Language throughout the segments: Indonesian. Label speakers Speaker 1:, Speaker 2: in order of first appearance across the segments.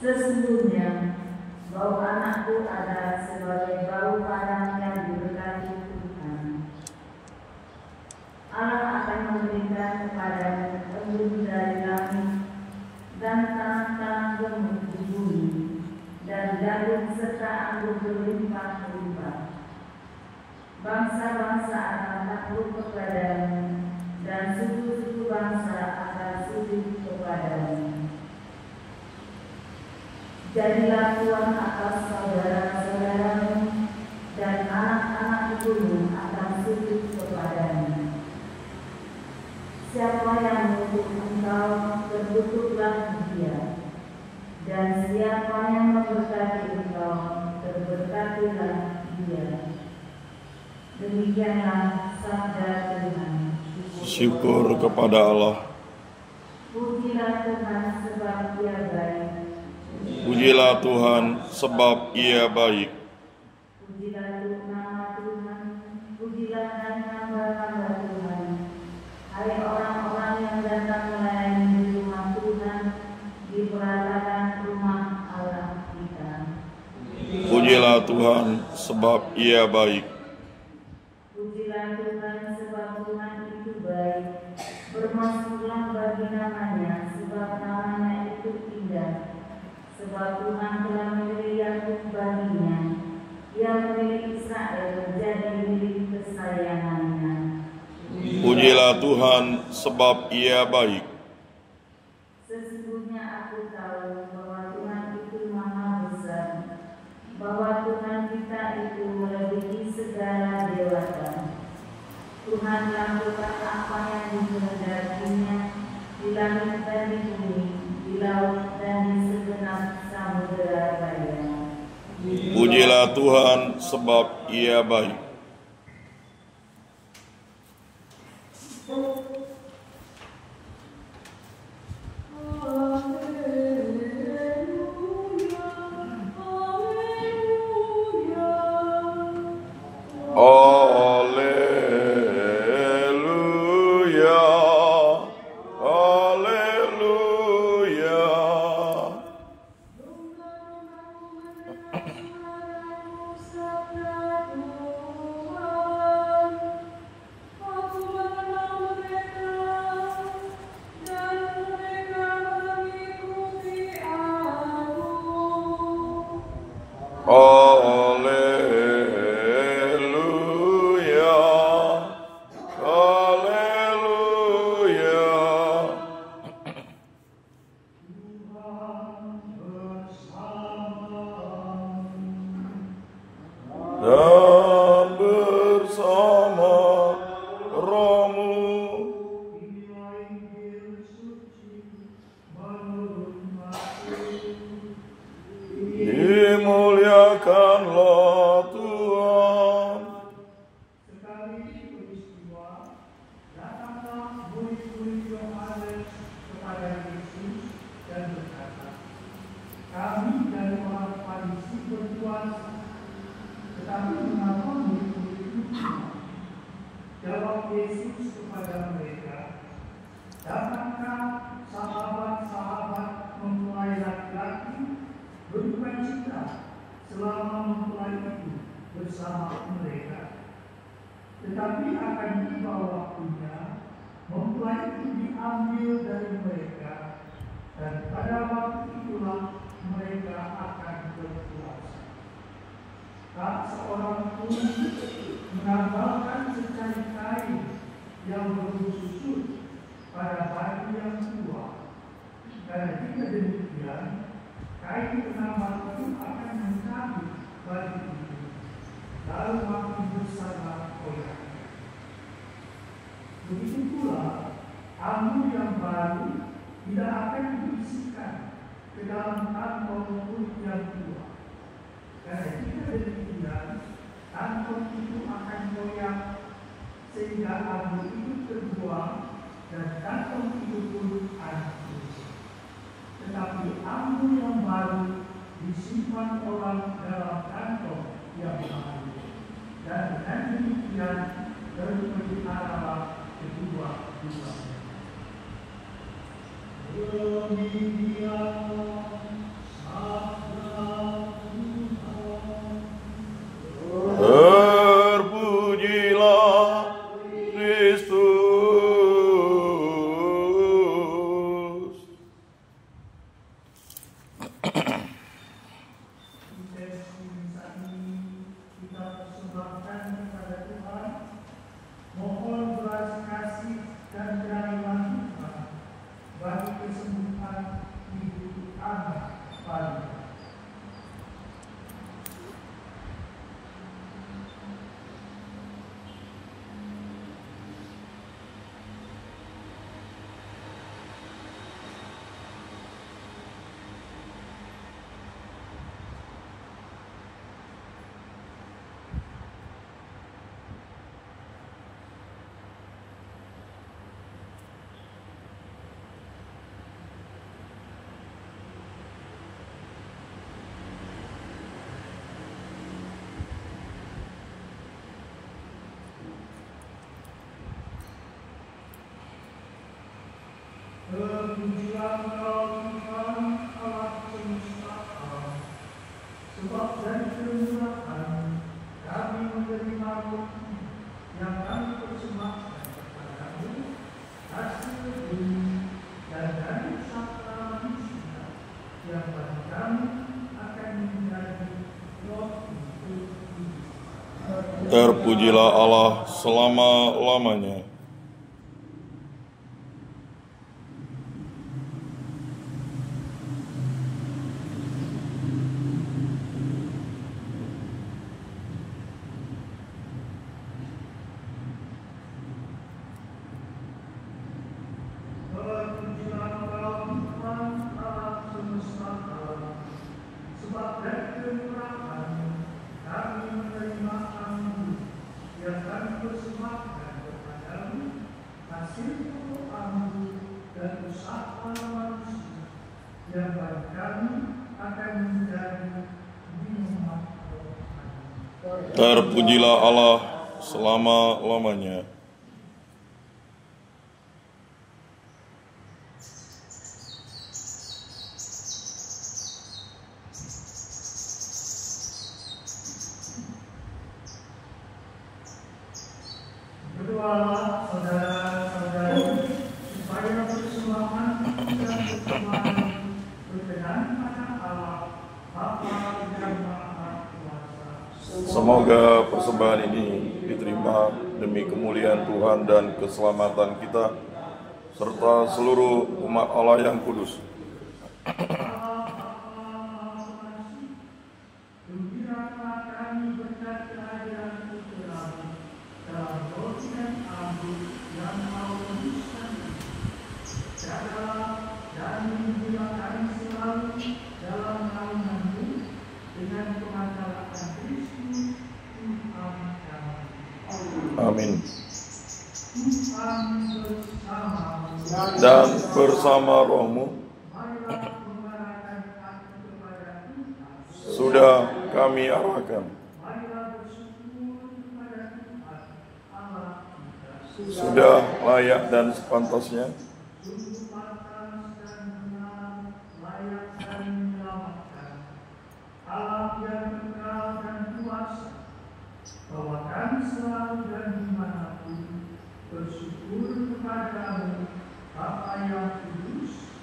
Speaker 1: Sesungguhnya bau anakku adalah sebagai bau padang yang diberkati Tuhan. Allah akan memberikan kepadamu embun dari langit dan tanah-tanah gemuk di bumi, dan jagung serta anggur berlimpah-limpah. Bangsa-bangsa akan takluk kepadamu, dan suku-suku bangsa akan sujud kepadamu. Jadilah tuan atas saudara-saudaramu, dan anak-anak ibumu akan sujud kepadamu. Siapa yang mengutuk engkau, terkutuklah dia, dan siapa yang memberkati engkau, terberkatilah dia. Demikianlah sabda Tuhan.
Speaker 2: Syukur kepada Allah.
Speaker 1: Pujilah Tuhan sebab Dia baik.
Speaker 2: Pujilah Tuhan sebab Ia baik.
Speaker 1: Pujilah nama Tuhan. Pujilah hamba-hamba Tuhan. Hai orang-orang yang datang melayani di rumah Tuhan, di peradaban rumah Allah kita.
Speaker 2: Pujilah Tuhan sebab Ia baik.
Speaker 1: Pujilah Tuhan sebab Tuhan itu baik. Bermasmurlah bagi namanya, sebab namanya itu indah. Sebab Tuhan telah memilih Yakub baginya, Ia memilih Israel menjadi milik kesayangannya.
Speaker 2: Pujilah Tuhan sebab Ia baik.
Speaker 1: Sesungguhnya aku tahu bahwa Tuhan itu maha besar, bahwa Tuhan kita itu melebihi segala dewata. Tuhan lakukan apa yang dikehendakinya di langit dan di bumi, di laut dan di segenap samudera raya.
Speaker 2: Pujilah Tuhan sebab Ia baik. Dan bersama rohmu dimuliakanlah Tuhan.
Speaker 3: Sekali peristiwa, datanglah murid-murid Yohanes kepada Yesus dan berkata, "Kami dari orang Farisi berpuasa, tetapi mengapa murid-murid itu puasa?" Jawab Yesus kepada mereka, "Dapatkah sahabat-sahabat mempelai laki-laki bersukacita selama mempelai itu bersama mereka? Tetapi akan tiba waktunya mempelai itu diambil dari mereka, dan pada waktu itulah mereka akan berpuasa. Tak seorang pun menambahkan secari kain yang bersusut pada baju yang tua, karena jika demikian kain penambah itu akan mencabut baju itu, lalu makin besarlah koyaknya. Begitu pula anggur yang baru tidak akan diisikan ke dalam kantong kulit yang tua, karena jika demikian kantong itu akan koyak sehingga anggur itu terbuang dan kantong itu pun hancur. Tetapi anggur yang baru disimpan orang dalam kantong yang baru, dan dengan demikian terpelihara kedua duanya." Demikianlah kesembuhan ibu anak balita. Terpujilah Engkau Tuhan Allah semesta alam, sebab dari kemurahan kami menerima roti yang kami persembahkan kepadamu, hasil bumi dan dari sabda manusia yang bagi kami akan menjadi roti kehidupan.
Speaker 2: Terpujilah Allah selama-lamanya. Terpujilah Allah selama-lamanya.
Speaker 3: Berdoalah saudara-saudari supaya persembahan dan persembahan berkenan pada Allah Bapa yang Maha Kuasa.
Speaker 2: Semoga persembahan ini diterima demi kemuliaan Tuhan dan keselamatan kita, serta seluruh umat Allah yang kudus. Amin. Dan bersama rohmu sudah kami arahkan. Sudah layak dan sepantasnya
Speaker 3: selalu dan dimanapun bersyukur kepadamu Bapa yang kudus,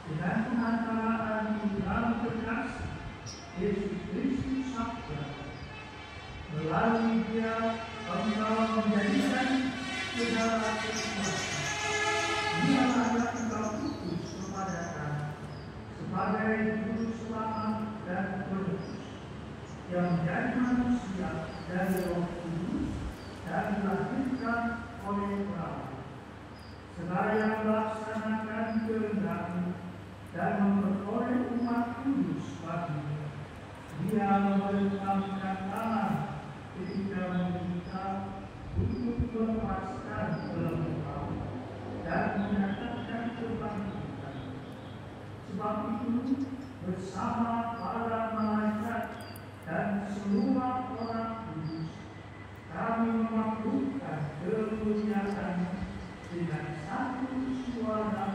Speaker 3: dengan pengantaraan Tuhan kekasih Yesus Kristus Sabda. Melalui Dia Engkau menjadikan segala sesuatu. Dialah yang Engkau utus kepada kami sebagai juru selamat dan penebus yang menjadi manusia dari Roh Kudus dan dilahirkan oleh perawi. Seraya melaksanakan kehendak-Mu dan memperoleh umat kudus bagi-Mu. Dia memerintahkan tangan ketika meminta untuk melepaskan kelemahan dan menyatakan kebangkitan. Sebab itu, bersama para malaikat dan semua orang kudus, kami memaklumkan kemuliaan dengan satu suara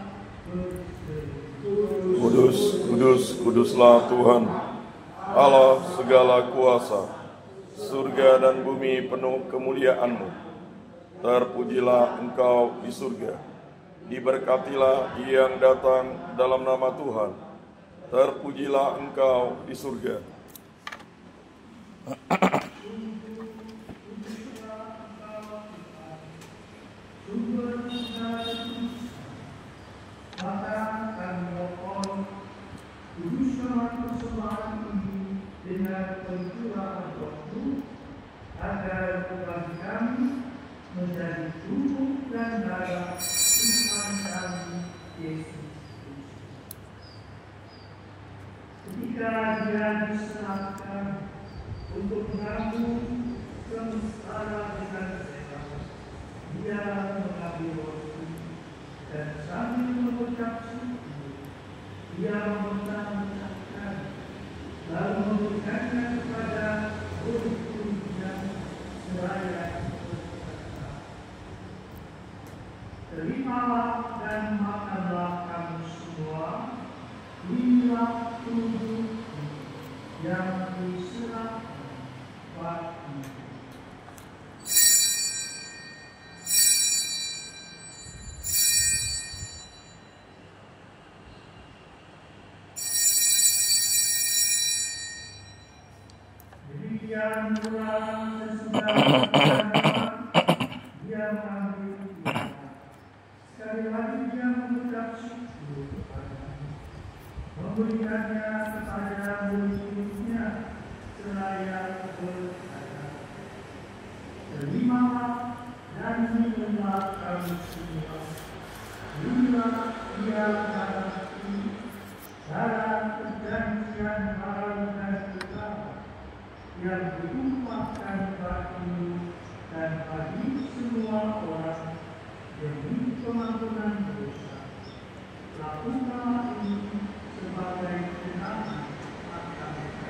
Speaker 3: berseru.
Speaker 2: Kudus, kudus, kuduslah Tuhan, Allah segala kuasa. Surga dan bumi penuh kemuliaan-Mu. Terpujilah Engkau di surga. Diberkatilah yang datang dalam nama Tuhan. Terpujilah Engkau di surga.
Speaker 3: Maka persoalan ini dengan pencurahan Roh agar bagi kami menjadi tubuh dan darah Tuhan kami Yesus Kristus. Ketika Dia diserahkan untuk menanggung semesta dengan sehat, Dia mengambil roti dan sambil mengucap syukur, Dia mengucapkan lalu memberikannya kepada murid-muridnya seraya berkata, "Terimalah dan makanlah kamu semua, inilah tubuhku yang diserahkan bagimu." Demikian pula sesudah Dia mengambil piala. Sekali lagi Dia mengucap syukur kepada-Nya, memberikannya kepada murid-muridnya seraya berkata, "Terimalah dan minumlah kamu semua, inilah Dia darahku, darah perjanjian baru dan kekal, yang ditumpahkan bagimu dan bagi semua orang demi pengampunan dosa. Lakukanlah ini sebagai kenangan akan Aku."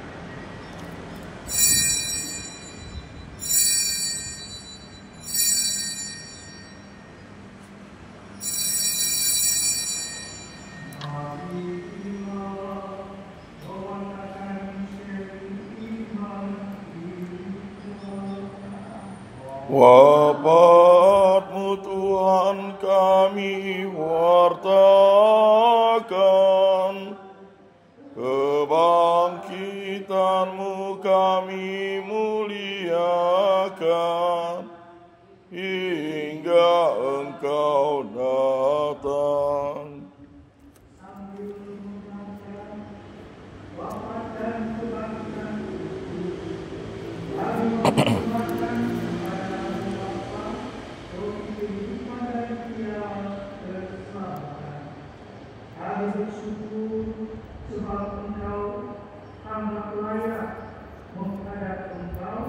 Speaker 2: Wafat-Mu Tuhan kami wartakan, kebangkitan-Mu kami muliakan, hingga Engkau datang.
Speaker 3: Bersyukur sebab Engkau amat layak menghadap Engkau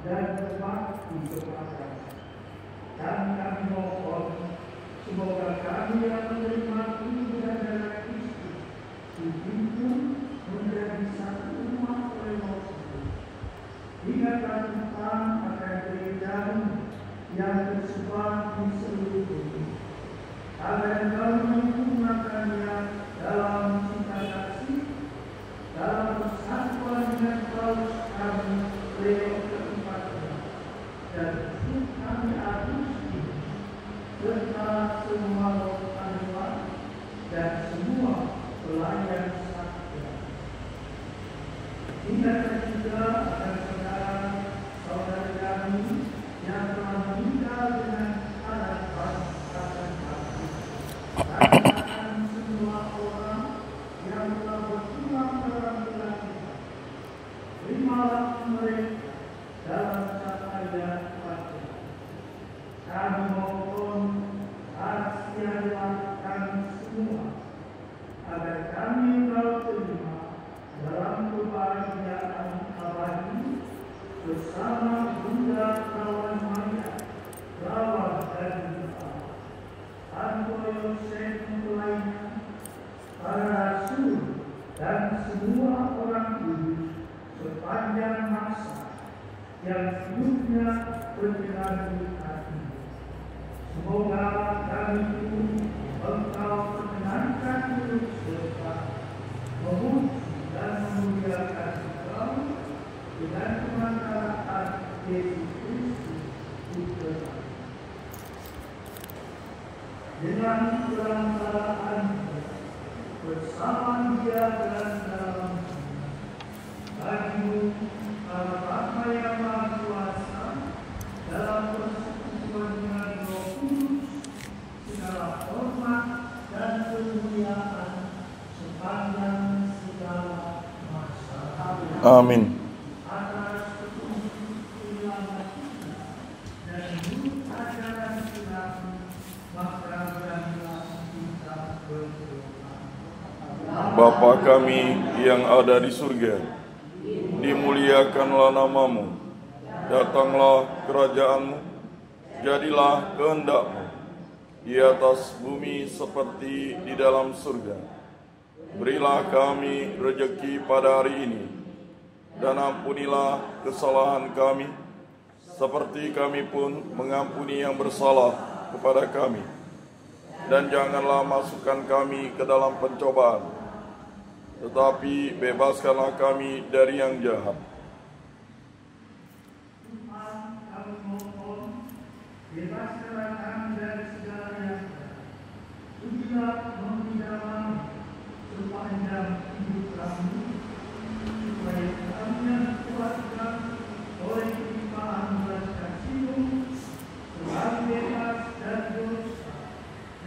Speaker 3: dan berbakti kepada-Mu. Dan kami mohon semoga kami yang menerima tubuh dan darah Kristus dihimpun menjadi satu umat oleh Roh Kudus. Ingatlah Tuhan akan gereja-Mu yang tersebar di seluruh bumi, agar Engkau menyempurnakannya dalam cinta kasih, dalam persatuan dengan Paulus kami Leo ke-14 dan kami Agustin, serta semua rohaniwan dan semua pelayan sakti. Ingatlah juga akan saudara kami yang telah meninggal dengan adat bangsa dan hati. Semua orang yang telah berpulang dalam kehidupan, terimalah mereka dalam cahaya wajah. Kami mohon kasihanlah kami semua, agar kami Engkau terima dalam kebahagiaan abadi bersama Bunda Kawan Maya, Lawan dan Duta, Anto Yosef lainnya, para rasul dan semua orang kudus sepanjang masa yang hidupnya berjalan hati. Semoga kami pun Engkau perkenankan hidup serta memuji dan memuliakan Engkau dengan pemantaran Yesus Kristus Putra. Dengan perantaraan bersama Dia dan dalam bagimu para Bapa yang Maha Kuasa dalam persekutuan dengan Roh Kudus, segala hormat dan kemuliaan sepanjang segala masa.
Speaker 2: Amin. Bapa kami yang ada di surga, dimuliakanlah namamu, datanglah kerajaanmu, jadilah kehendakmu, di atas bumi seperti di dalam surga. Berilah kami rejeki pada hari ini, dan ampunilah kesalahan kami, seperti kami pun mengampuni yang bersalah kepada kami. Dan janganlah masukkan kami ke dalam pencobaan, tetapi bebaskanlah kami dari yang jahat.
Speaker 3: Tuhan, kami mohon, bebaskanlah kami dari segala yang jahat. Ujilah membina kami sepanjang hidup kami, supaya kami yang dikuatkan oleh kelimpahan belas kasih-Mu, selalu bebas dari dosa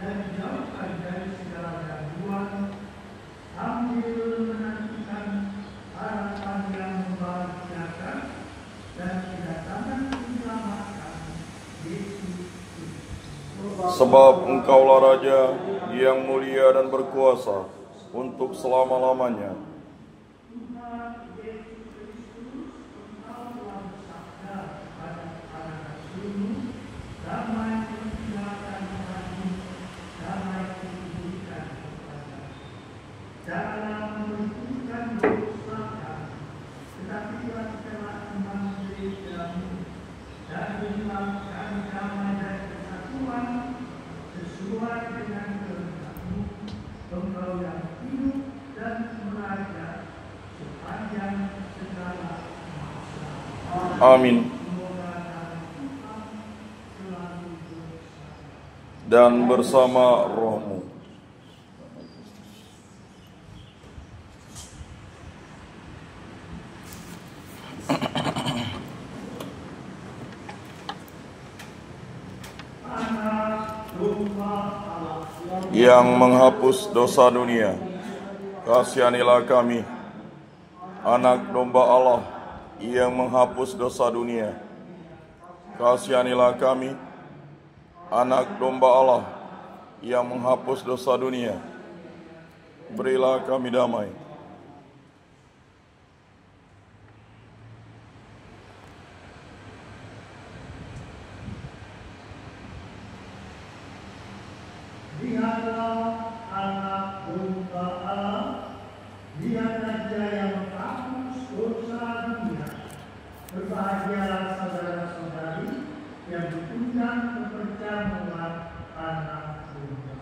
Speaker 3: dan dijauhkan dari segala gangguan, sambil menantikan harapan yang membahagiakan dan kedatangan penyelamat Yesus Kristus.
Speaker 2: Sebab Engkaulah Raja yang mulia dan berkuasa untuk selama-lamanya.
Speaker 3: Tuhan Yesus Kristus, Engkau telah bersabda pada para rasul-Mu, damai kutinggalkan kepadamu, damai kuberikan kepadamu. Janganlah membenturkan dosa kami, tetapi lakukanlah iman gereja-Mu, dan berilah kami damai dan kesatuan sesuai dengan kehendak-Mu, Engkau yang hidup dan meraja sepanjang segala masa.
Speaker 2: Amin.
Speaker 3: Semoga dalam Tuhan selalu bersama.
Speaker 2: Dan bersama rohmu. Yang menghapus dosa dunia, kasihanilah kami. Anak domba Allah yang menghapus dosa dunia, kasihanilah kami. Anak domba Allah yang menghapus dosa dunia, berilah kami damai.
Speaker 3: Lihatlah anak domba Allah, lihat Raja yang menghapus dosa dunia. Berbahagialah saudara-saudari yang diundang ke perjamuan anak domba.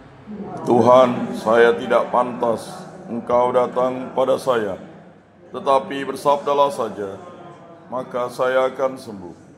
Speaker 2: Tuhan, saya tidak pantas Engkau datang pada saya, tetapi bersabdalah saja, maka saya akan sembuh.